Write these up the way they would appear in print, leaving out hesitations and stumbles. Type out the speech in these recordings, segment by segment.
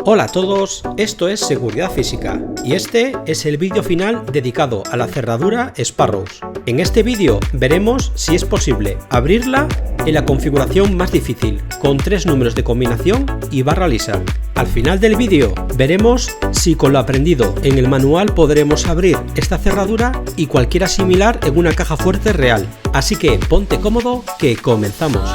Hola a todos, esto es Seguridad Física y este es el vídeo final dedicado a la cerradura Sparrows. En este vídeo veremos si es posible abrirla en la configuración más difícil, con 3 números de combinación y barra lisa. Al final del vídeo veremos si con lo aprendido en el manual podremos abrir esta cerradura y cualquiera similar en una caja fuerte real. Así que ponte cómodo que comenzamos.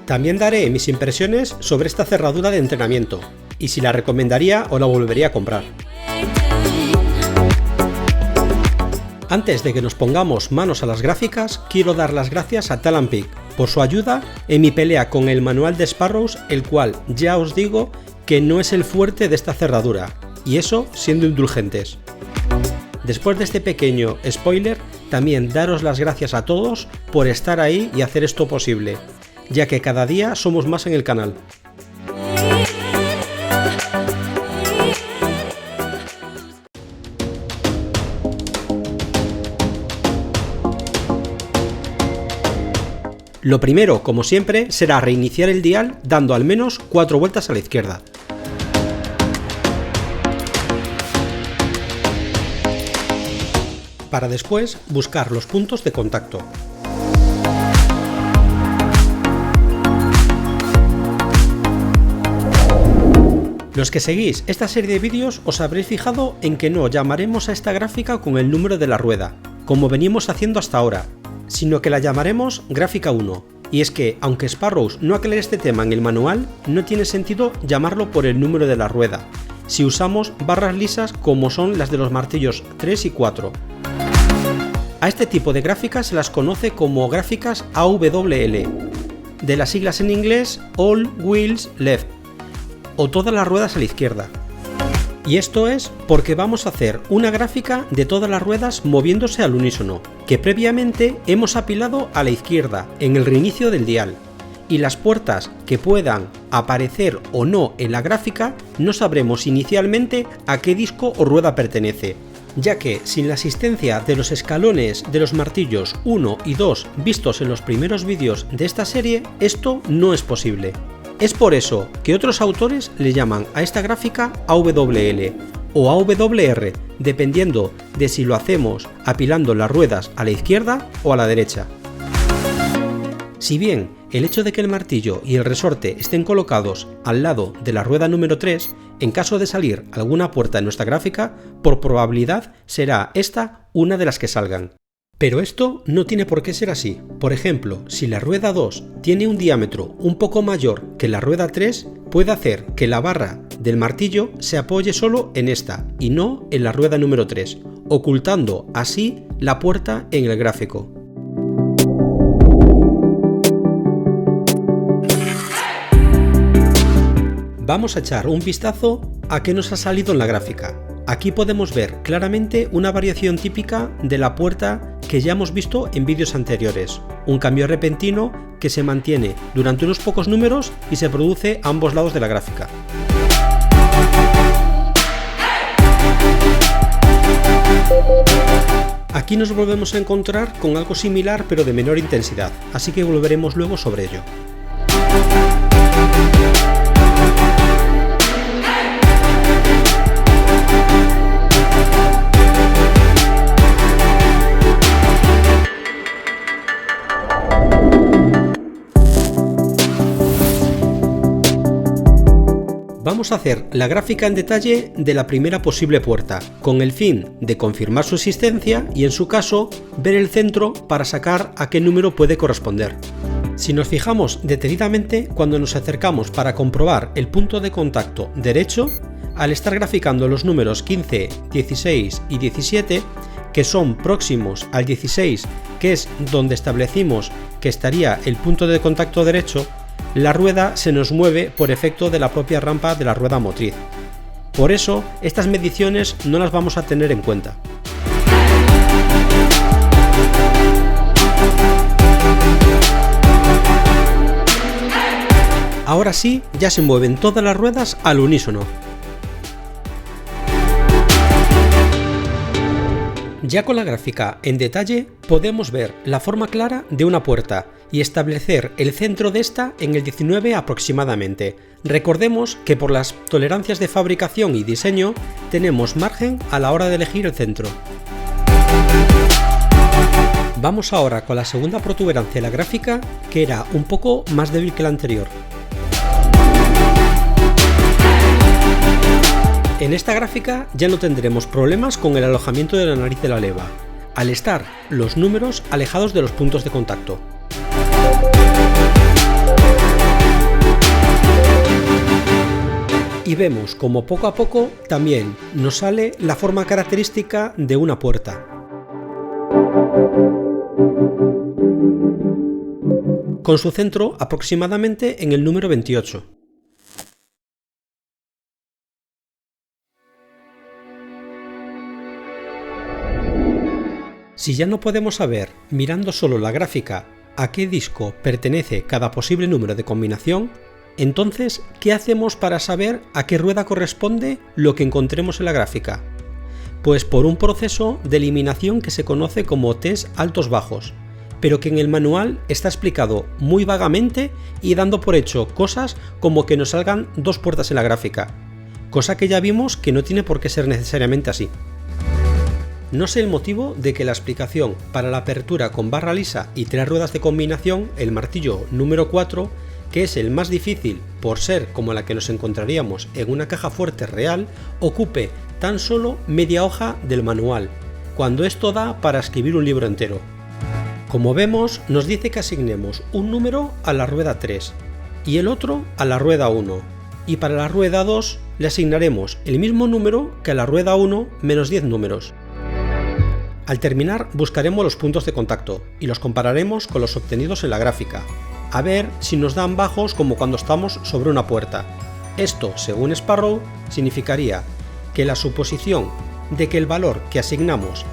También daré mis impresiones sobre esta cerradura de entrenamiento y si la recomendaría o la volvería a comprar. Antes de que nos pongamos manos a las gráficas, quiero dar las gracias a Talon Peak por su ayuda en mi pelea con el manual de Sparrows, el cual ya os digo que no es el fuerte de esta cerradura, y eso siendo indulgentes. Después de este pequeño spoiler, también daros las gracias a todos por estar ahí y hacer esto posible, ya que cada día somos más en el canal. Lo primero, como siempre, será reiniciar el dial dando al menos 4 vueltas a la izquierda. Para después buscar los puntos de contacto. Los que seguís esta serie de vídeos os habréis fijado en que no llamaremos a esta gráfica con el número de la rueda, como venimos haciendo hasta ahora, sino que la llamaremos gráfica 1, y es que, aunque Sparrows no aclare este tema en el manual, no tiene sentido llamarlo por el número de la rueda, si usamos barras lisas como son las de los martillos 3 y 4. A este tipo de gráficas se las conoce como gráficas AWL, de las siglas en inglés All Wheels Left, o todas las ruedas a la izquierda. Y esto es porque vamos a hacer una gráfica de todas las ruedas moviéndose al unísono, que previamente hemos apilado a la izquierda en el reinicio del dial, y las puertas que puedan aparecer o no en la gráfica no sabremos inicialmente a qué disco o rueda pertenece, ya que sin la asistencia de los escalones de los martillos 1 y 2 vistos en los primeros vídeos de esta serie, esto no es posible. Es por eso que otros autores le llaman a esta gráfica AWL o AWR, dependiendo de si lo hacemos apilando las ruedas a la izquierda o a la derecha. Si bien el hecho de que el martillo y el resorte estén colocados al lado de la rueda número 3, en caso de salir alguna puerta en nuestra gráfica, por probabilidad será esta una de las que salgan. Pero esto no tiene por qué ser así. Por ejemplo, si la rueda 2 tiene un diámetro un poco mayor que la rueda 3, puede hacer que la barra del martillo se apoye solo en esta y no en la rueda número 3, ocultando así la puerta en el gráfico. Vamos a echar un vistazo a qué nos ha salido en la gráfica. Aquí podemos ver claramente una variación típica de la puerta que ya hemos visto en vídeos anteriores, un cambio repentino que se mantiene durante unos pocos números y se produce a ambos lados de la gráfica. Aquí nos volvemos a encontrar con algo similar pero de menor intensidad, así que volveremos luego sobre ello. Vamos a hacer la gráfica en detalle de la primera posible puerta, con el fin de confirmar su existencia y en su caso ver el centro para sacar a qué número puede corresponder. Si nos fijamos detenidamente cuando nos acercamos para comprobar el punto de contacto derecho, al estar graficando los números 15, 16 y 17, que son próximos al 16, que es donde establecimos que estaría el punto de contacto derecho, la rueda se nos mueve por efecto de la propia rampa de la rueda motriz. Por eso, estas mediciones no las vamos a tener en cuenta. Ahora sí, ya se mueven todas las ruedas al unísono. Ya con la gráfica en detalle podemos ver la forma clara de una puerta y establecer el centro de esta en el 19 aproximadamente. Recordemos que por las tolerancias de fabricación y diseño tenemos margen a la hora de elegir el centro. Vamos ahora con la segunda protuberancia de la gráfica, que era un poco más débil que la anterior. En esta gráfica ya no tendremos problemas con el alojamiento de la nariz de la leva, al estar los números alejados de los puntos de contacto. Y vemos como poco a poco también nos sale la forma característica de una puerta. Con su centro aproximadamente en el número 28. Si ya no podemos saber, mirando solo la gráfica, a qué disco pertenece cada posible número de combinación, entonces, ¿qué hacemos para saber a qué rueda corresponde lo que encontremos en la gráfica? Pues por un proceso de eliminación que se conoce como test altos-bajos, pero que en el manual está explicado muy vagamente y dando por hecho cosas como que nos salgan dos puertas en la gráfica, cosa que ya vimos que no tiene por qué ser necesariamente así. No sé el motivo de que la explicación para la apertura con barra lisa y 3 ruedas de combinación, el martillo número 4, que es el más difícil por ser como la que nos encontraríamos en una caja fuerte real, ocupe tan solo media hoja del manual, cuando esto da para escribir un libro entero. Como vemos, nos dice que asignemos un número a la rueda 3 y el otro a la rueda 1, y para la rueda 2 le asignaremos el mismo número que a la rueda 1 menos 10 números. Al terminar buscaremos los puntos de contacto y los compararemos con los obtenidos en la gráfica, a ver si nos dan bajos como cuando estamos sobre una puerta. Esto, según Sparrow, significaría que la suposición de que el valor que asignamos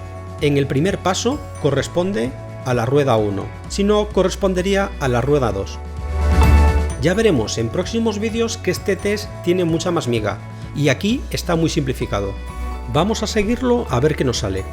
en el primer paso corresponde a la rueda 1, si no correspondería a la rueda 2. Ya veremos en próximos vídeos que este test tiene mucha más miga y aquí está muy simplificado. Vamos a seguirlo a ver qué nos sale.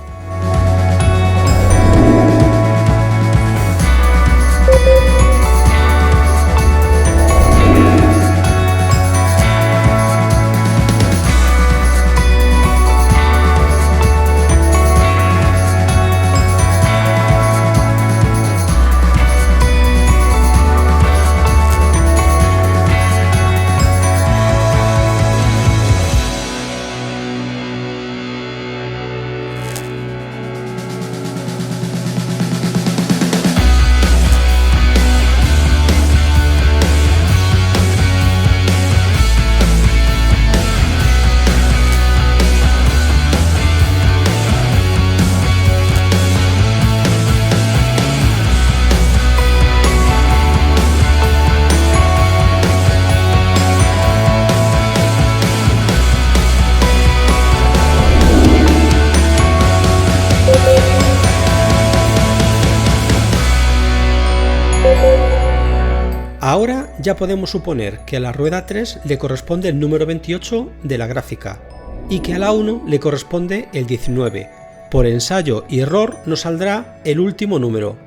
Ahora ya podemos suponer que a la rueda 3 le corresponde el número 28 de la gráfica y que a la 1 le corresponde el 19. Por ensayo y error nos saldrá el último número,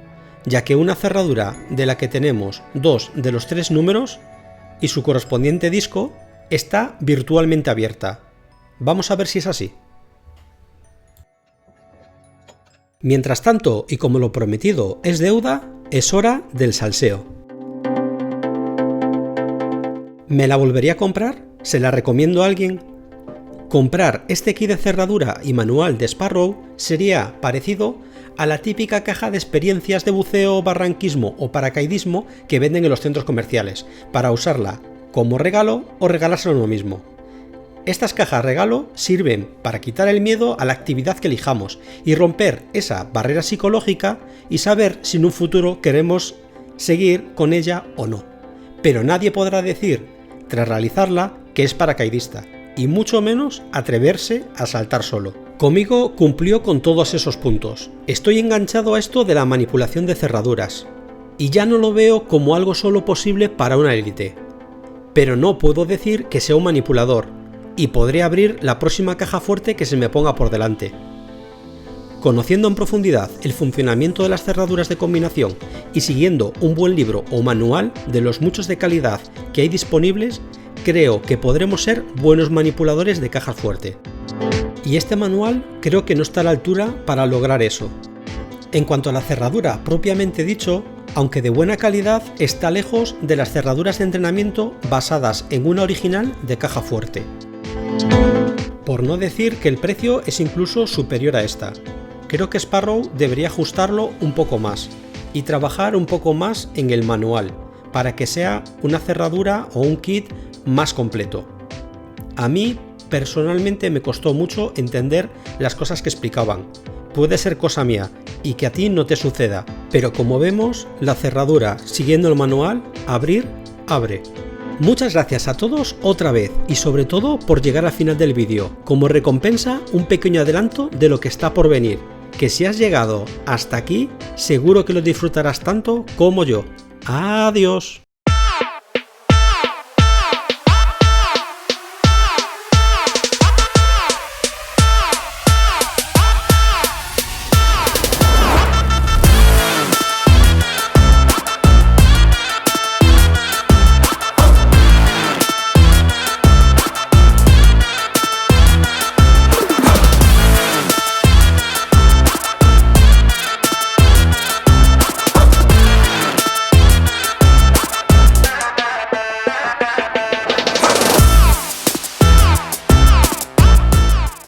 ya que una cerradura de la que tenemos 2 de los 3 números y su correspondiente disco está virtualmente abierta. Vamos a ver si es así. Mientras tanto, y como lo prometido es deuda, es hora del salseo. ¿Me la volvería a comprar? ¿Se la recomiendo a alguien? Comprar este kit de cerradura y manual de Sparrow sería parecido a la típica caja de experiencias de buceo, barranquismo o paracaidismo que venden en los centros comerciales, para usarla como regalo o regalárselo a uno mismo. Estas cajas regalo sirven para quitar el miedo a la actividad que elijamos y romper esa barrera psicológica y saber si en un futuro queremos seguir con ella o no. Pero nadie podrá decir, tras realizarla, que es paracaidista, y mucho menos atreverse a saltar solo. Conmigo cumplió con todos esos puntos. Estoy enganchado a esto de la manipulación de cerraduras, y ya no lo veo como algo solo posible para una élite. Pero no puedo decir que sea un manipulador, y podré abrir la próxima caja fuerte que se me ponga por delante. Conociendo en profundidad el funcionamiento de las cerraduras de combinación y siguiendo un buen libro o manual de los muchos de calidad que hay disponibles, creo que podremos ser buenos manipuladores de caja fuerte. Y este manual creo que no está a la altura para lograr eso. En cuanto a la cerradura propiamente dicho, aunque de buena calidad, está lejos de las cerraduras de entrenamiento basadas en una original de caja fuerte. Por no decir que el precio es incluso superior a esta. Creo que Sparrow debería ajustarlo un poco más y trabajar un poco más en el manual para que sea una cerradura o un kit más completo. A mí personalmente me costó mucho entender las cosas que explicaban. Puede ser cosa mía y que a ti no te suceda, pero como vemos, la cerradura siguiendo el manual, abrir, abre. Muchas gracias a todos otra vez y sobre todo por llegar al final del vídeo. Como recompensa, un pequeño adelanto de lo que está por venir, que si has llegado hasta aquí, seguro que lo disfrutarás tanto como yo. ¡Adiós!